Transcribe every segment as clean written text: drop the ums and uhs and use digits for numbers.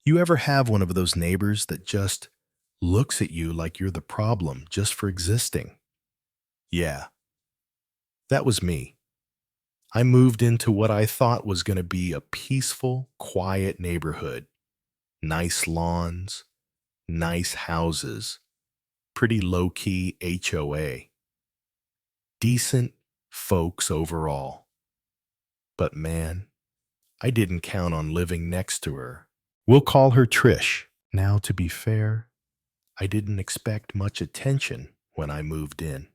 You ever have one of those neighbors that just looks at you like you're the problem just for existing? Yeah, that was me. I moved into what I thought was going to be a peaceful, quiet neighborhood. Nice lawns, nice houses, pretty low-key HOA. Decent folks overall. But man, I didn't count on living next to her. We'll call her Trish. Now, to be fair, I didn't expect much attention when I moved in.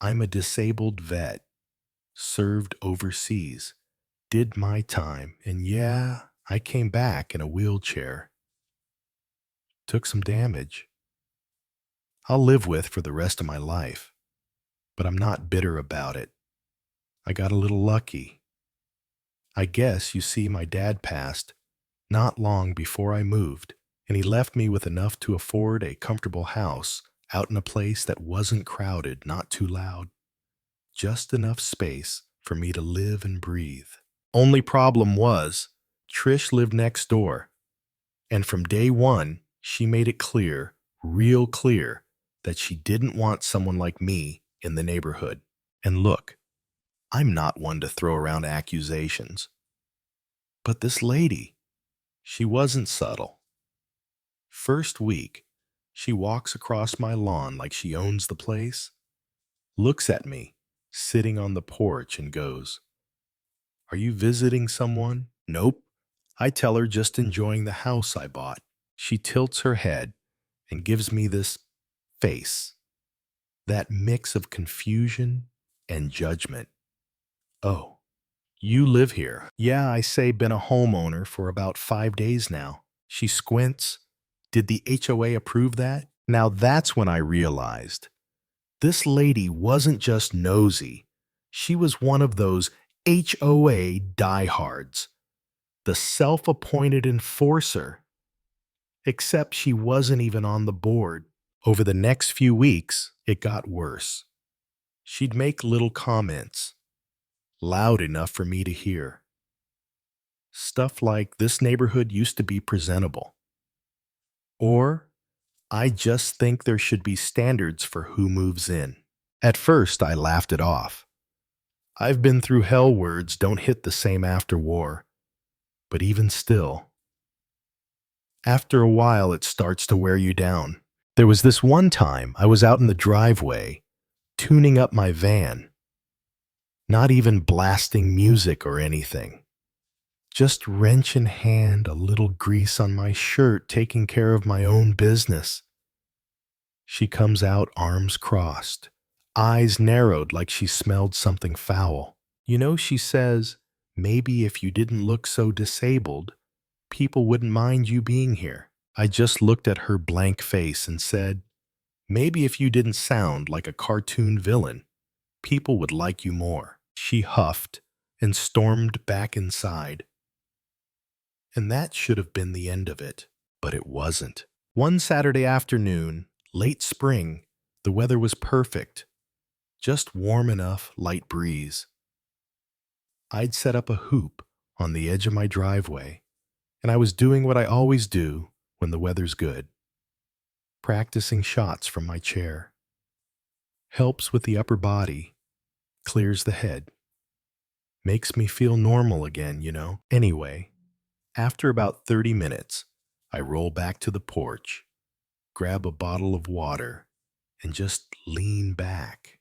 I'm a disabled vet, served overseas, did my time, and yeah, I came back in a wheelchair. Took some damage. I'll live with for the rest of my life, but I'm not bitter about it. I got a little lucky. I guess you see my dad passed not long before I moved, and he left me with enough to afford a comfortable house out in a place that wasn't crowded, not too loud, just enough space for me to live and breathe. Only problem was, Trish lived next door, and from day one, she made it clear, real clear, that she didn't want someone like me in the neighborhood. And look, I'm not one to throw around accusations. But this lady, she wasn't subtle. First week, she walks across my lawn like she owns the place, looks at me, sitting on the porch, and goes, "Are you visiting someone?" Nope. I tell her just enjoying the house I bought. She tilts her head and gives me this face, that mix of confusion and judgment. "Oh, you live here?" "Yeah," I say, "been a homeowner for about 5 days now." She squints. "Did the HOA approve that?" Now that's when I realized this lady wasn't just nosy. She was one of those HOA diehards, the self-appointed enforcer. Except she wasn't even on the board. Over the next few weeks, it got worse. She'd make little comments, loud enough for me to hear. Stuff like, "This neighborhood used to be presentable." Or, "I just think there should be standards for who moves in." At first, I laughed it off. I've been through hell, words don't hit the same after war. But even still, after a while, it starts to wear you down. There was this one time I was out in the driveway, tuning up my van, not even blasting music or anything. Just wrench in hand, a little grease on my shirt, taking care of my own business. She comes out, arms crossed, eyes narrowed like she smelled something foul. "You know," she says, "maybe if you didn't look so disabled, people wouldn't mind you being here." I just looked at her blank face and said, "Maybe if you didn't sound like a cartoon villain, people would like you more." She huffed and stormed back inside. And that should have been the end of it, but it wasn't. One Saturday afternoon, late spring, the weather was perfect, just warm enough, light breeze. I'd set up a hoop on the edge of my driveway, and I was doing what I always do when the weather's good, practicing shots from my chair. Helps with the upper body, clears the head, makes me feel normal again, you know. Anyway, after about 30 minutes, I roll back to the porch, grab a bottle of water, and just lean back.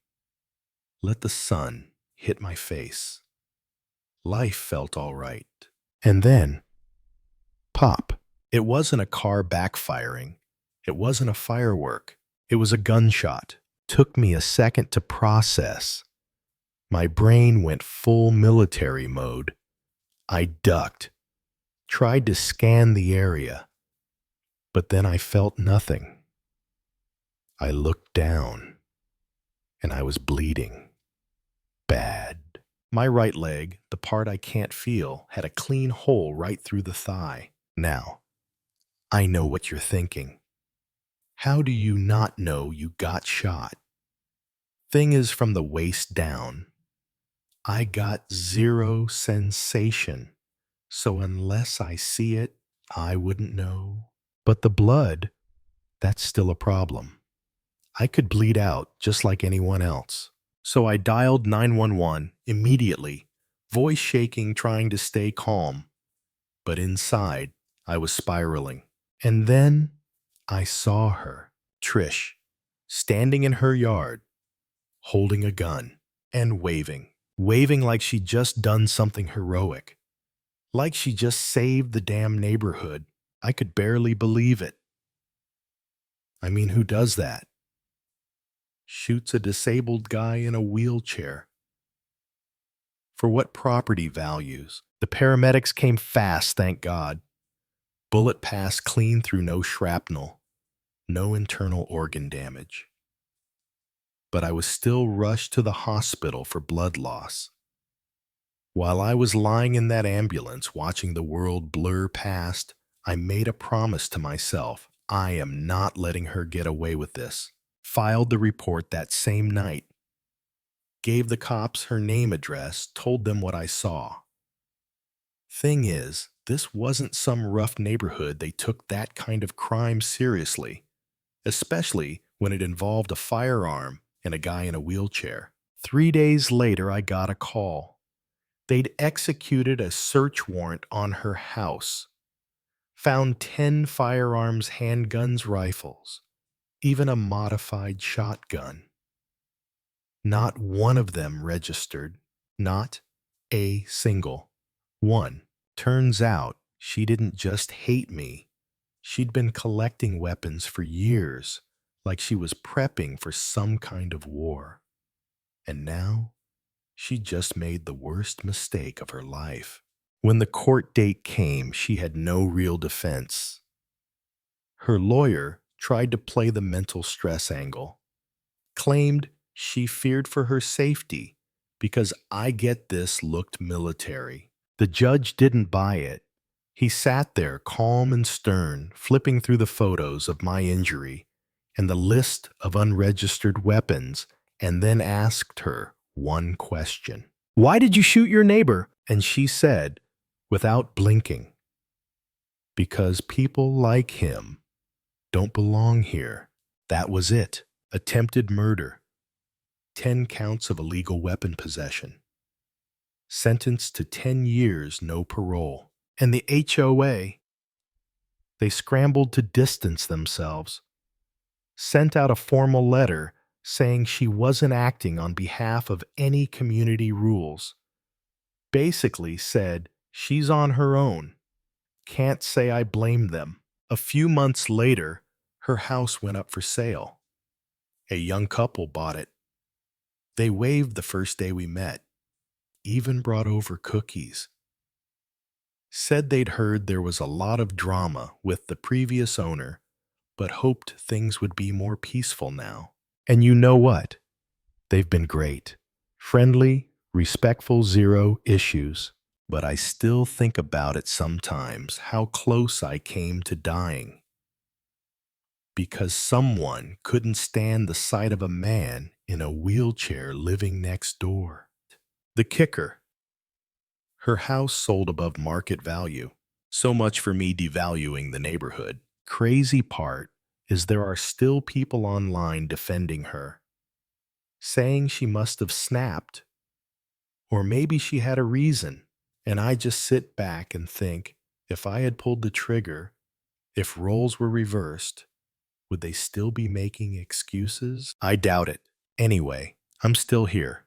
Let the sun hit my face. Life felt all right. And then, pop. It wasn't a car backfiring. It wasn't a firework. It was a gunshot. Took me a second to process. My brain went full military mode. I ducked, tried to scan the area, but then I felt nothing. I looked down, and I was bleeding. Bad. My right leg, the part I can't feel, had a clean hole right through the thigh. Now, I know what you're thinking. How do you not know you got shot? Thing is, from the waist down, I got zero sensation. So unless I see it, I wouldn't know. But the blood, that's still a problem. I could bleed out just like anyone else. So I dialed 911 immediately, voice shaking, trying to stay calm. But inside, I was spiraling. And then I saw her, Trish, standing in her yard, holding a gun and waving like she'd just done something heroic, like she just saved the damn neighborhood. I could barely believe it. I mean, who does that? Shoots a disabled guy in a wheelchair. For what property values? The paramedics came fast, thank God. Bullet passed clean through, no shrapnel, no internal organ damage. But I was still rushed to the hospital for blood loss. While I was lying in that ambulance watching the world blur past, I made a promise to myself. I am not letting her get away with this. Filed the report that same night. Gave the cops her name, address, told them what I saw. Thing is, this wasn't some rough neighborhood. They took that kind of crime seriously, especially when it involved a firearm and a guy in a wheelchair. 3 days later, I got a call. They'd executed a search warrant on her house. Found 10 firearms, handguns, rifles, even a modified shotgun. Not one of them registered. Not a single one. Turns out she didn't just hate me. She'd been collecting weapons for years, like she was prepping for some kind of war. And now, she just made the worst mistake of her life. When the court date came, she had no real defense. Her lawyer tried to play the mental stress angle, claimed she feared for her safety because, I get this, looked military. The judge didn't buy it. He sat there calm and stern, flipping through the photos of my injury and the list of unregistered weapons, and then asked her one question. Why did you shoot your neighbor? And she said, without blinking, because people like him don't belong here. That was it. Attempted murder. 10 counts of illegal weapon possession. Sentenced to 10 years, no parole. And the HOA, they scrambled to distance themselves. Sent out a formal letter saying she wasn't acting on behalf of any community rules. Basically said she's on her own. Can't say I blame them. A few months later, her house went up for sale. A young couple bought it. They waved the first day we met, even brought over cookies. Said they'd heard there was a lot of drama with the previous owner, but hoped things would be more peaceful now. And you know what? They've been great. Friendly, respectful, zero issues. But I still think about it sometimes, how close I came to dying. Because someone couldn't stand the sight of a man in a wheelchair living next door. The kicker: her house sold above market value. So much for me devaluing the neighborhood. Crazy part is there are still people online defending her, saying she must have snapped, or maybe she had a reason. And I just sit back and think, if I had pulled the trigger, if roles were reversed, would they still be making excuses? I doubt it. Anyway, I'm still here,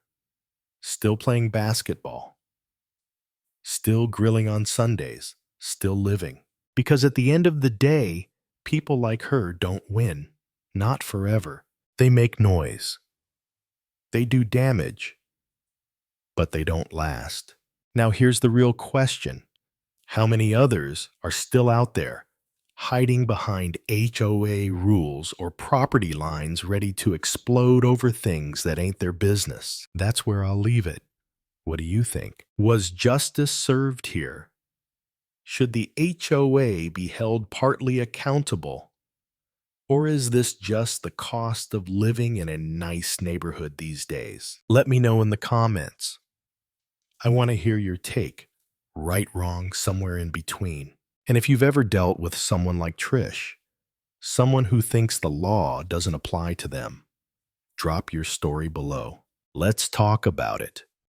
still playing basketball, still grilling on Sundays, still living. Because at the end of the day, people like her don't win. Not forever. They make noise. They do damage. But they don't last. Now here's the real question. How many others are still out there, hiding behind HOA rules or property lines, ready to explode over things that ain't their business? That's where I'll leave it. What do you think? Was justice served here? Should the HOA be held partly accountable? Or is this just the cost of living in a nice neighborhood these days? Let me know in the comments. I want to hear your take. Right, wrong, somewhere in between. And if you've ever dealt with someone like Trish, someone who thinks the law doesn't apply to them, drop your story below. Let's talk about it.